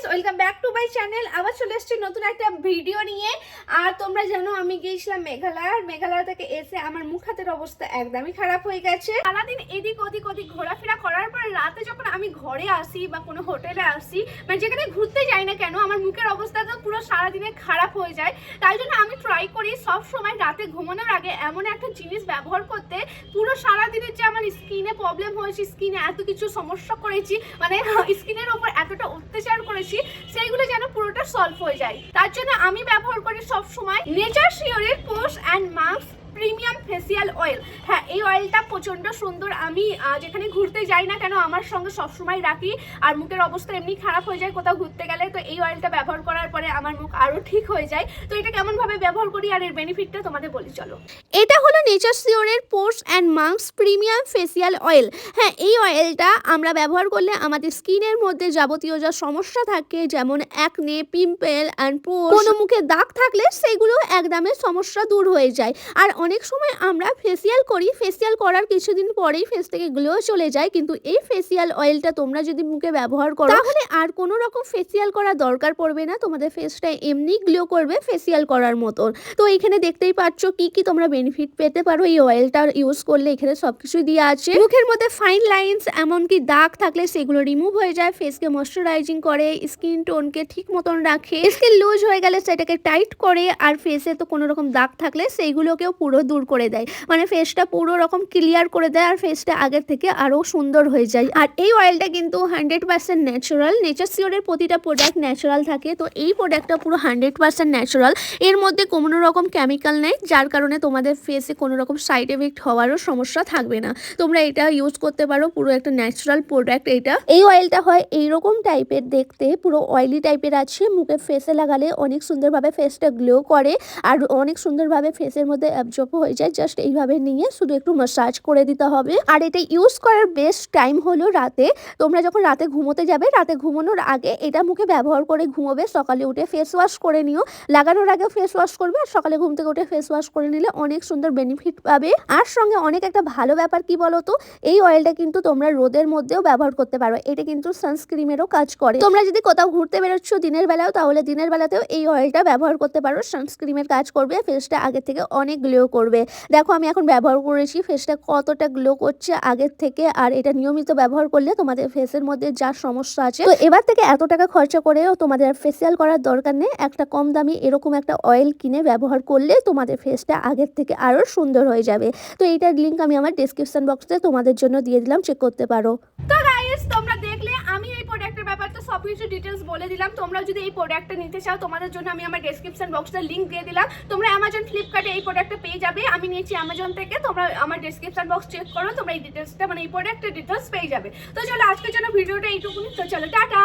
Welcome back to my channel. আবার চলে এসেছি নতুন একটা ভিডিও নিয়ে। আর তোমরা জানো আমি গিয়েছিলাম মেঘালয়। আর মেঘালয় থেকে এসে আমার মুখ হাতের অবস্থা একদমই খারাপ হয়ে গেছে। সারাদিন এদিক ওদিক ঘোরাফেরা করার পর রাতে যখন আমি ঘরে আসি বা কোনো হোটেলে আসি, মানে যেখানে ঘুরতে যাই না কেন, আমার মুখের অবস্থা তো পুরো সারাদিনে খারাপ হয়ে যায়। তাই জন্য আমি ট্রাই করি সব সময় রাতে ঘুমানোর আগে এমন একটা জিনিস ব্যবহার করতে, পুরো সারাদিনের যে আমার স্কিনে প্রবলেম হয়েছে, স্কিনে এত কিছু সমস্যা করেছি, মানে স্কিনের ওপর এতটা অত্যাচার করেছি, সেইগুলো যেন পুরোটা সলভ হয়ে যায়। তার জন্য আমি ব্যবহার করি সব সময় নেচার শিওরের pores and mask premium facial oil. হ্যাঁ, এই অয়েলটা প্রচন্ড সুন্দর। আমি যেখানে ঘুরতে যাই না কেন আমার সঙ্গে সবসময় রাখি। আর মুখের অবস্থা এমনি খারাপ হয়ে যায় কোথাও ঘুরতে গেলে, তো এই অয়েলটা ব্যবহার করার পরে আমার মুখ আরো ঠিক হয়ে যায়। তো এটা কেমন ভাবে ব্যবহার করি আর এর বেনিফিটটা তোমাদের বলি চলো। এটা হলো নেচার শিওরের pores and mask premium facial oil. হ্যাঁ, এই অয়েলটা আমরা ব্যবহার করলে আমাদের স্কিনের মধ্যে যাবতীয় যা সমস্যা থাকে, যেমন অ্যাকনে, পিম্পল অ্যান্ড পোর্স, কোনো মুখে দাগ থাকলে সেগুলো একদমই সমস্যা দূর হয়ে যায়। আর অনেক সময় আমরা ফেসিয়াল করি, ফেসিয়াল করার কিছুদিন পরেই ফেস থেকে গ্লো চলে যায়, কিন্তু এই ফেসিয়াল অয়েলটা তোমরা যদি মুখে ব্যবহার করো তাহলে আর কোনো রকম ফেসিয়াল করার দরকার পড়বে না, তোমাদের ফেসটা এমনি গ্লো করবে ফেসিয়াল করার মতন। তো এখানে দেখতেই পাচ্ছ কি কি তোমরা বেনিফিট পেতে পারো এই অয়েলটা ইউজ করলে। এখানে সবকিছুই দেওয়া আছে। মুখের মধ্যে ফাইন লাইন্স এমনকি দাগ থাকলে সেগুলো রিমুভ হয়ে যায়, ফেসকে ময়শ্চারাইজিং করে, স্কিন টোনকে ঠিক মতন রাখে, স্কিন লুজ হয়ে গেলে সেটাকে টাইট করে, আর ফেসে তো কোনো রকম দাগ থাকলে সেইগুলোকেও পুরো দূর করে দেয়, মানে ফেসটা পুরো রকম ক্লিয়ার করে দেয় আর ফেসটা আগের থেকে আরো সুন্দর হয়ে যায়। আর এই অয়েলটা কিন্তু 100% ন্যাচারাল। নেচার শিওরের প্রতিটা প্রোডাক্ট ন্যাচারাল থাকে, তো এই প্রোডাক্টটা পুরো 100% ন্যাচারাল। এর মধ্যে কোনো রকম কেমিক্যাল নেই, যার কারণে তোমাদের ফেসে কোনো রকম সাইড এফেক্ট হওয়ারও সমস্যা থাকবে না। তোমরা এটা ইউজ করতে পারো, পুরো একটা ন্যাচারাল প্রোডাক্ট এটা। এই অয়েলটা হয় এইরকম টাইপের দেখতে, পুরো অয়েলি টাইপের আছে। মুখে ফেসে লাগালে অনেক সুন্দরভাবে ফেসটা গ্লো করে আর অনেক সুন্দরভাবে ফেসের মধ্যে অ্যাবজর্ব হয়ে যায়। জাস্ট এইভাবে নিয়ে শুধু একটু ম্যাসাজ করে দিতে হবে। আর এটা ইউজ করার বেস্ট টাইম হলো রাতে। তোমরা যখন রাতে ঘুমোতে যাবে, রাতে ঘুমানোর আগে এটা মুখে ব্যবহার করে ঘুমোবে। সকালে উঠে ফেস ওয়াশ করে নিও, লাগানোর আগে ফেস ওয়াশ করবে, আর সকালে ঘুম থেকে উঠে ফেস ওয়াশ করে নিলে অনেক সুন্দর বেনিফিট পাবে। আর সঙ্গে অনেক একটা ভালো ব্যাপার কি বলো তো, এই অয়েলটা কিন্তু তোমরা রোদের মধ্যেও ব্যবহার করতে পারো। এটা কিন্তু সানস্ক্রিমেরও কাজ করে। তোমরা যদি কোথাও ঘুরতে বেরোচ্ছ দিনের বেলাও, তাহলে দিনের বেলাতেও এই অয়েলটা ব্যবহার করতে পারো। সানস্ক্রিমের কাজ করবে, ফেসটা আগে থেকে অনেক গ্লো করবে। দেখো আমি এখন ব্যবহার করেছি, ফেসটা কতটা গ্লো করছে আগের থেকে। আর এটা নিয়মিত ব্যবহার করলে তোমাদের ফেসের মধ্যে যা সমস্যা আছে, তো এবার থেকে এত টাকা খরচা করেও তোমাদের ফেসিয়াল করার দরকার নেই। একটা কম দামি এরকম একটা অয়েল কিনে ব্যবহার করলে তোমাদের ফেসটা আগের থেকে আরো সুন্দর হয়ে যাবে। তো এইটার লিঙ্ক আমি আমার ডেসক্রিপশন বক্সে তোমাদের জন্য দিয়ে দিলাম, চেক করতে পারো। তো গাইস, তোমরা দেখলে আমি এই প্রোডাক্টের ব্যাপারটা সবকিছু ডিটেলস বলে দিলাম। তোমরা যদি এই প্রোডাক্টটা নিতে চাও, তোমাদের জন্য আমি আমার ডেসক্রিপশন বক্সে লিঙ্ক দিয়ে দিলাম। তোমরা অ্যামাজন, ফ্লিপকার্টে এই প্রোডাক্টটা পেয়ে যাবে। আমি নিয়েছি অ্যামাজন থেকে। তোমরা আমার ডেসক্রিপশন বক্স চেক করো, তোমরা এই ডিটেলসটা, মানে এই প্রোডাক্টের ডিটেলস পেয়ে যাবে। তো চলো আজকের জন্য ভিডিওটা এইটুকুনি। তো চলো টাটা।